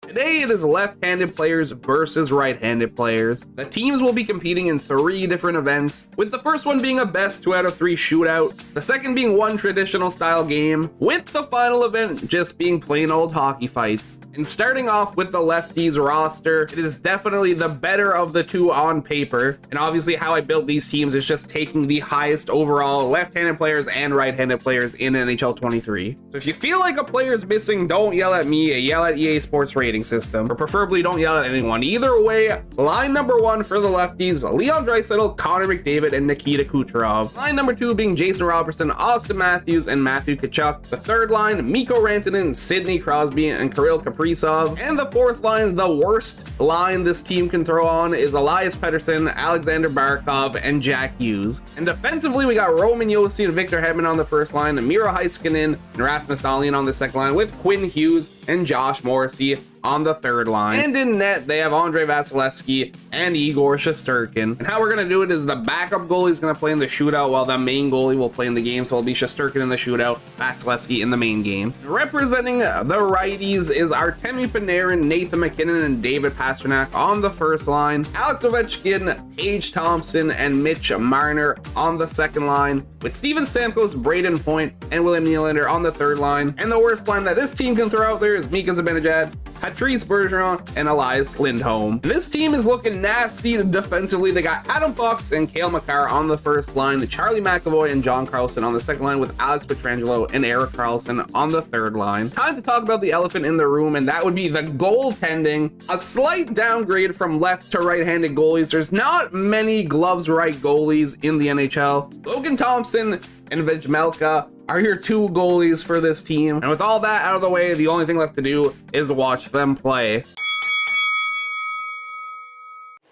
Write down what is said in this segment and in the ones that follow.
Today it is left-handed players versus right-handed players. The teams will be competing in 3 different events, with the first one being a best 2 out of 3 shootout, the second being one traditional style game, with the final event just being plain old hockey fights. And starting off with the Lefties roster, it is definitely the better of the 2 on paper. And obviously how I built these teams is just taking the highest overall left-handed players and right-handed players in NHL 23. So if you feel like a player is missing, don't yell at me, yell at EA Sports rating system, or preferably don't yell at anyone. Either way, line number 1 for the Lefties, Leon Draisaitl, Connor McDavid, and Nikita Kucherov. Line number 2 being Jason Robertson, Austin Matthews, and Matthew Tkachuk. The third line, Mikko Rantanen, Sidney Crosby, and Kirill Kaprizov. And the fourth line, the worst line this team can throw on, is Elias Pettersson, Alexander Barkov, and Jack Hughes. And defensively, we got Roman Josi and Victor Hedman on the first line, Miro Heiskanen and Rasmus Dahlin on the second line, with Quinn Hughes and Josh Morrissey on the third line. And in net, they have Andrei Vasilevsky and Igor Shesterkin. And how we're going to do it is the backup goalie is going to play in the shootout while the main goalie will play in the game. So it'll be Shesterkin in the shootout, Vasilevsky in the main game. Representing the righties is Artemi Panarin, Nathan McKinnon, and David Pastrnak on the first line. Alex Ovechkin, Tage Thompson, and Mitch Marner on the second line, with Steven Stamkos, Braden Point, and William Nylander on the third line. And the worst line that this team can throw out there is Mika Zibanejad, Patrice Bergeron, and Elias Lindholm. This team is looking nasty defensively. They got Adam Fox and Cale Makar on the first line, Charlie McAvoy and John Carlson on the second line, with Alex Pietrangelo and Erik Karlsson on the third line. Time to talk about the elephant in the room, and that would be the goaltending. A slight downgrade from left to right-handed goalies. There's not many gloves right goalies in the NHL. Logan Thompson and Vejmelka are your 2 goalies for this team. And with all that out of the way, the only thing left to do is watch them play.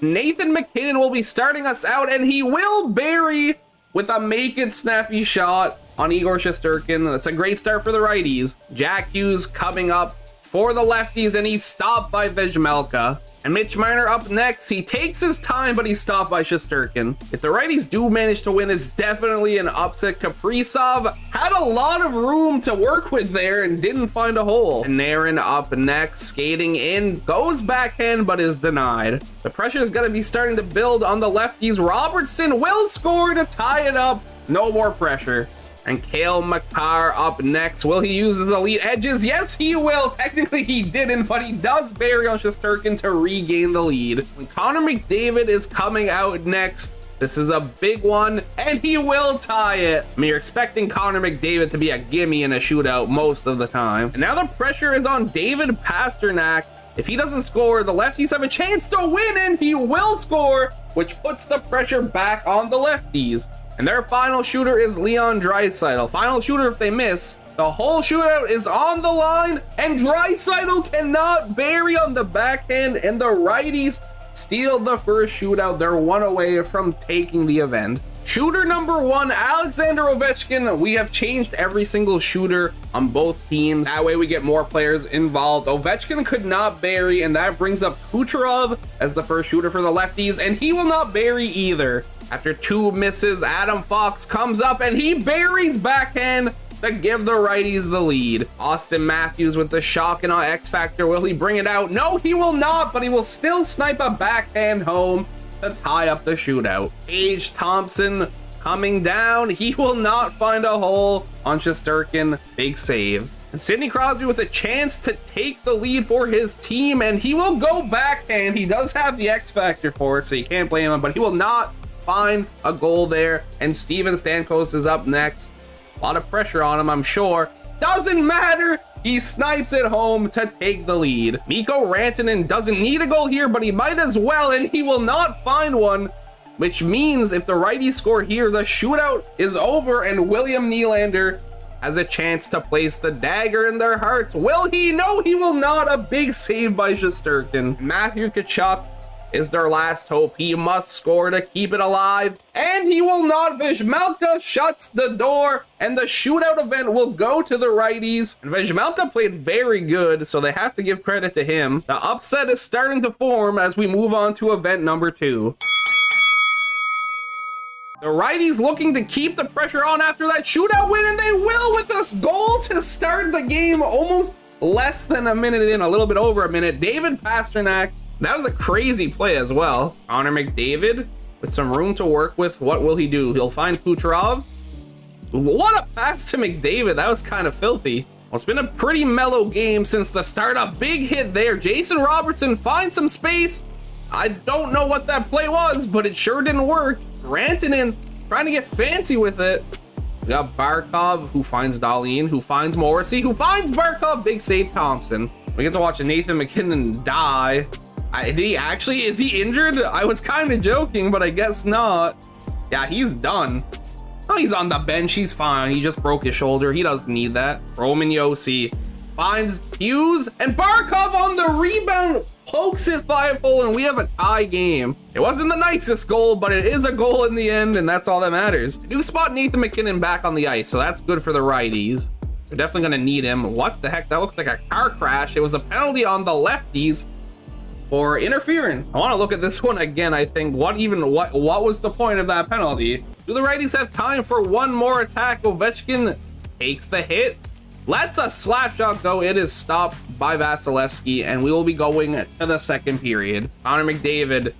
Nathan McKinnon will be starting us out, and he will bury with a make-it-snappy shot on Igor Shesterkin. That's a great start for the righties. Jack Hughes coming up for the lefties, and he's stopped by Vejmelka. And Mitch Marner up next. He takes his time, but he's stopped by Shesterkin. If the righties do manage to win, it's definitely an upset. Kaprizov had a lot of room to work with there and didn't find a hole. And Panarin up next, skating in, goes backhand, but is denied. The pressure is going to be starting to build on the lefties. Robertson will score to tie it up. No more pressure. And Cale Makar up next. Will he use his elite edges? Yes, he will. Technically, he didn't, but he does bury on Shesterkin to regain the lead. When Connor McDavid is coming out next, this is a big one, and he will tie it. I mean, you're expecting Connor McDavid to be a gimme in a shootout most of the time. And now the pressure is on David Pastrnak. If he doesn't score, the lefties have a chance to win, and he will score, which puts the pressure back on the lefties. And their final shooter is Leon Draisaitl. Final shooter if they miss. The whole shootout is on the line, and Draisaitl cannot bury on the backhand, and the righties steal the first shootout. They're 1 away from taking the event. Shooter number 1, Alexander Ovechkin. We have changed every single shooter on both teams. That way we get more players involved. Ovechkin could not bury, and that brings up Kucherov as the first shooter for the lefties, and he will not bury either. After 2 misses, Adam Fox comes up and he buries backhand to give the righties the lead. Austin Matthews with the shock and X Factor. Will he bring it out? No, he will not, but he will still snipe a backhand home to tie up the shootout. Tage Thompson coming down. He will not find a hole on Shesterkin. Big save. And Sidney Crosby with a chance to take the lead for his team, and he will go backhand. He does have the X Factor for it, so you can't blame him, but he will not find a goal there. And Steven Stamkos is up next. A lot of pressure on him, I'm sure. Doesn't matter. He snipes it home to take the lead. Mikko Rantanen doesn't need a goal here, but he might as well, and he will not find one, which means if the righties score here, the shootout is over, and William Nylander has a chance to place the dagger in their hearts. Will he? No, he will not. A big save by Shesterkin. Matthew Tkachuk is their last hope. He must score to keep it alive, and he will not. Vejmelka shuts the door, and the shootout event will go to the righties. And Vejmelka played very good, so they have to give credit to him. The upset is starting to form as we move on to event number 2. The righties looking to keep the pressure on after that shootout win, and they will with this goal to start the game almost less than a minute in, a little bit over a minute. David Pastrnak, that was a crazy play as well. Connor McDavid with some room to work with. What will he do? He'll find Kucherov. What a pass to McDavid. That was kind of filthy. Well, it's been a pretty mellow game since the start. A big hit there. Jason Robertson finds some space. I don't know what that play was, but it sure didn't work. Rantanen trying to get fancy with it. We got Barkov, who finds Dahlin, who finds Morrissey, who finds Barkov. Big save, Thompson. We get to watch Nathan MacKinnon die. Is he injured? I was kind of joking, but I guess not. Yeah, he's done. Oh, he's on the bench. He's fine. He just broke his shoulder. He doesn't need that. Roman Josi finds Hughes, and Barkov on the rebound pokes it 5-hole, and we have a tie game. It wasn't the nicest goal, but it is a goal in the end, and that's all that matters. I do spot Nathan MacKinnon back on the ice, so that's good for the righties. They're definitely going to need him. What the heck? That looked like a car crash. It was a penalty on the lefties for interference. I want to look at this one again. I think what was the point of that penalty? Do the righties have time for one more attack? Ovechkin takes the hit, lets a slap shot go. It is stopped by Vasilevsky, and we will be going to the second period. Connor McDavid,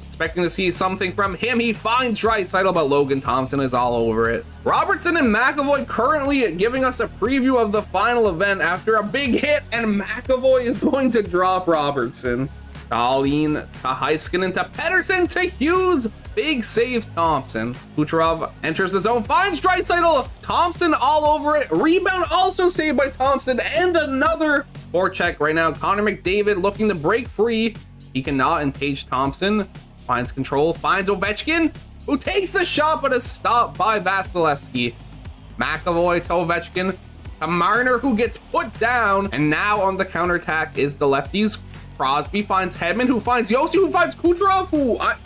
expecting to see something from him. He finds Draisaitl, but Logan Thompson is all over it. Robertson and McAvoy currently giving us a preview of the final event after a big hit, and McAvoy is going to drop Robertson. Dahlin to Heiskanen to Pettersson to Hughes. Big save, Thompson. Kucherov enters the zone, finds Draisaitl. Thompson all over it. Rebound also saved by Thompson, and another forecheck right now. Connor McDavid looking to break free. He cannot, and Tage Thompson finds control, finds Ovechkin, who takes the shot, but is stopped by Vasilevsky. McAvoy to Ovechkin to Marner, who gets put down, and now on the counterattack is the lefties. Crosby finds Hedman, who finds Josi, who finds Kucherov,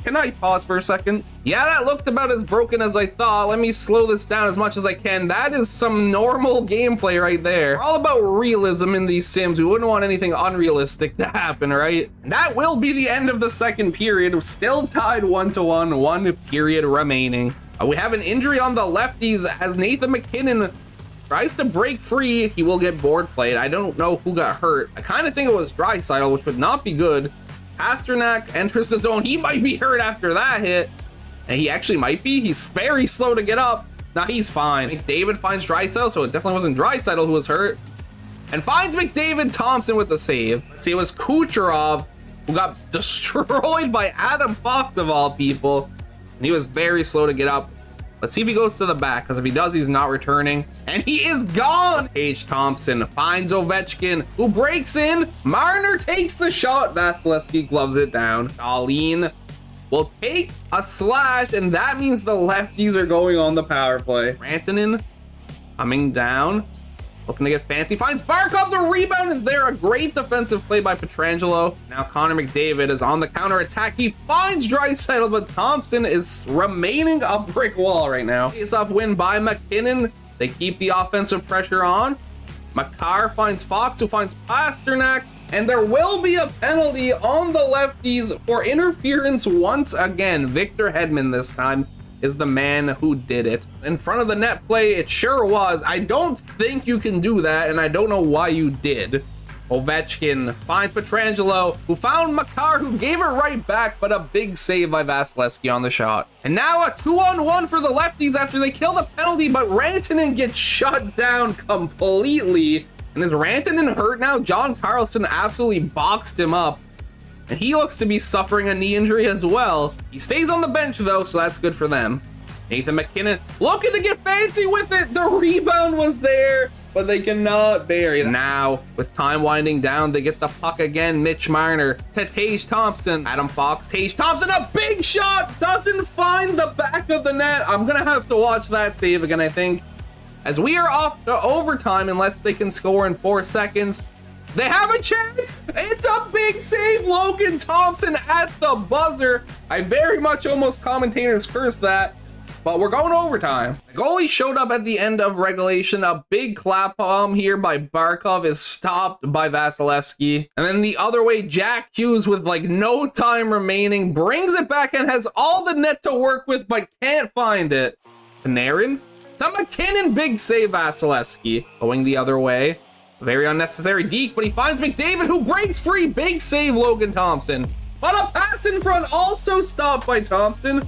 can I pause for a second? Yeah, that looked about as broken as I thought. Let me slow this down as much as I can. That is some normal gameplay right there. We're all about realism in these sims. We wouldn't want anything unrealistic to happen, right? And that will be the end of the second period. We're still tied 1-1, 1 period remaining. We have an injury on the lefties as Nathan MacKinnon tries to break free. He will get board played. I don't know who got hurt. I kind of think it was Draisaitl, which would not be good. Pastrnak enters the zone. He might be hurt after that hit. And he actually might be. He's very slow to get up. Now he's fine. McDavid finds Draisaitl, so it definitely wasn't Draisaitl who was hurt. And finds McDavid. Thompson with the save. Let's see, it was Kucherov who got destroyed by Adam Fox of all people. And he was very slow to get up. Let's see if he goes to the back, because if he does, he's not returning. And he is gone! Tage Thompson finds Ovechkin, who breaks in. Marner takes the shot. Vasilevsky gloves it down. Dahlin will take a slash, and that means the lefties are going on the power play. Rantanen coming down, looking to get fancy. Finds Barkov. The rebound is there. A great defensive play by Pietrangelo. Now Connor McDavid is on the counter attack. He finds Draisaitl, but Thompson is remaining a brick wall right now. Face-off win by MacKinnon. They keep the offensive pressure on. Makar finds Fox, who finds Pastrnak. And there will be a penalty on the lefties for interference once again. Victor Hedman this time is the man who did it. In front of the net play, it sure was. I don't think you can do that, and I don't know why you did. Ovechkin finds Pietrangelo, who found Makar, who gave it right back, but a big save by Vasilevsky on the shot. And now a 2-on-1 for the lefties after they kill the penalty, but Rantanen gets shut down completely. And is Rantanen hurt now? John Carlson absolutely boxed him up. And he looks to be suffering a knee injury as well. He stays on the bench though, so that's good for them. Nathan MacKinnon looking to get fancy with it. The rebound was there, but they cannot bury it. Now, with time winding down, they get the puck again. Mitch Marner to Tage Thompson. Adam Fox, Tage Thompson, a big shot. Doesn't find the back of the net. I'm gonna have to watch that save again, I think, as we are off to overtime unless they can score in 4 seconds. They have a chance. It's a big save. Logan Thompson at the buzzer. I very much almost commentators curse that, but we're going to overtime. The goalie showed up at the end of regulation. A big clap bomb here by Barkov is stopped by Vasilevsky. And then the other way, Jack Hughes with like no time remaining brings it back and has all the net to work with, but can't find it. Panarin to MacKinnon, big save Vasilevsky. Going the other way. Very unnecessary deke, but he finds McDavid, who breaks free. Big save, Logan Thompson. But a pass in front, also stopped by Thompson.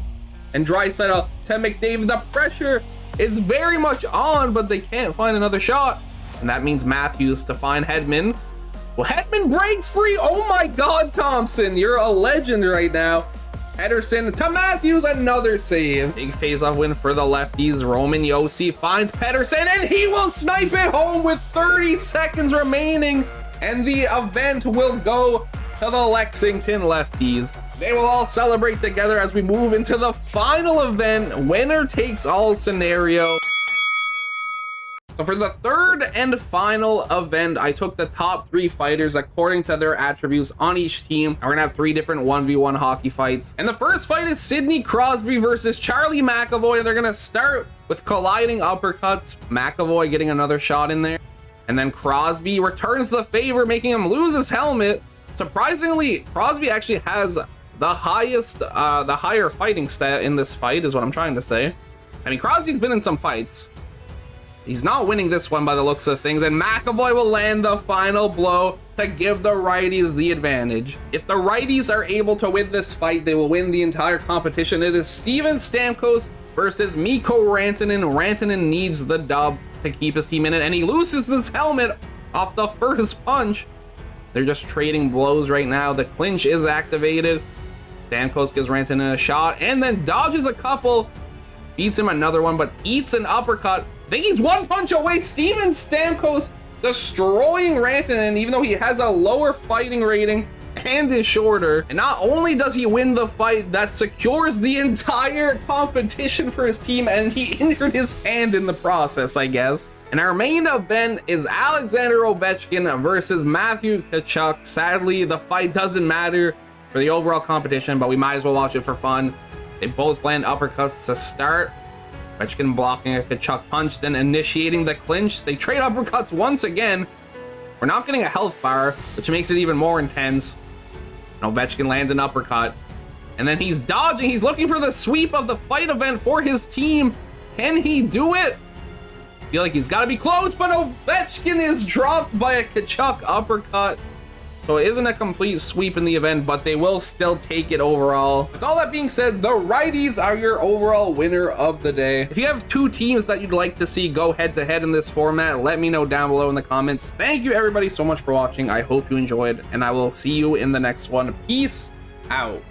And Draisaitl to McDavid. The pressure is very much on, but they can't find another shot. And that means Matthews to find Hedman. Well, Hedman breaks free. Oh my God, Thompson, you're a legend right now. Pedersen to Matthews, another save. Big face-off win for the lefties. Roman Josi finds Pedersen, and he will snipe it home with 30 seconds remaining. And the event will go to the Lexington Lefties. They will all celebrate together as we move into the final event, winner takes all scenario. So for the third and final event, I took the top 3 fighters according to their attributes on each team. And we're gonna have 3 different 1v1 hockey fights. And the first fight is Sidney Crosby versus Charlie McAvoy. They're gonna start with colliding uppercuts. McAvoy getting another shot in there. And then Crosby returns the favor, making him lose his helmet. Surprisingly, Crosby actually has the higher fighting stat in this fight, is what I'm trying to say. I mean, Crosby's been in some fights. He's not winning this one by the looks of things, and McAvoy will land the final blow to give the righties the advantage. If the righties are able to win this fight, they will win the entire competition. It is Steven Stamkos versus Mikko Rantanen. Rantanen needs the dub to keep his team in it, and he loses his helmet off the first punch. They're just trading blows right now. The clinch is activated. Stamkos gives Rantanen a shot and then dodges a couple, beats him another one, but eats an uppercut. I think he's one punch away. Steven Stamkos destroying Rantanen, even though he has a lower fighting rating and is shorter. And not only does he win the fight, that secures the entire competition for his team, and he injured his hand in the process, I guess. And our main event is Alexander Ovechkin versus Matthew Tkachuk. Sadly, the fight doesn't matter for the overall competition, but we might as well watch it for fun. They both land uppercuts to start. Ovechkin blocking a Tkachuk punch, then initiating the clinch. They trade uppercuts once again. We're not getting a health bar, which makes it even more intense. And Ovechkin lands an uppercut. And then he's dodging. He's looking for the sweep of the fight event for his team. Can he do it? I feel like he's got to be close, but Ovechkin is dropped by a Tkachuk uppercut. So it isn't a complete sweep in the event, but they will still take it overall. With all that being said, the righties are your overall winner of the day. If you have 2 teams that you'd like to see go head to head in this format, let me know down below in the comments. Thank you everybody so much for watching. I hope you enjoyed, and I will see you in the next one. Peace out.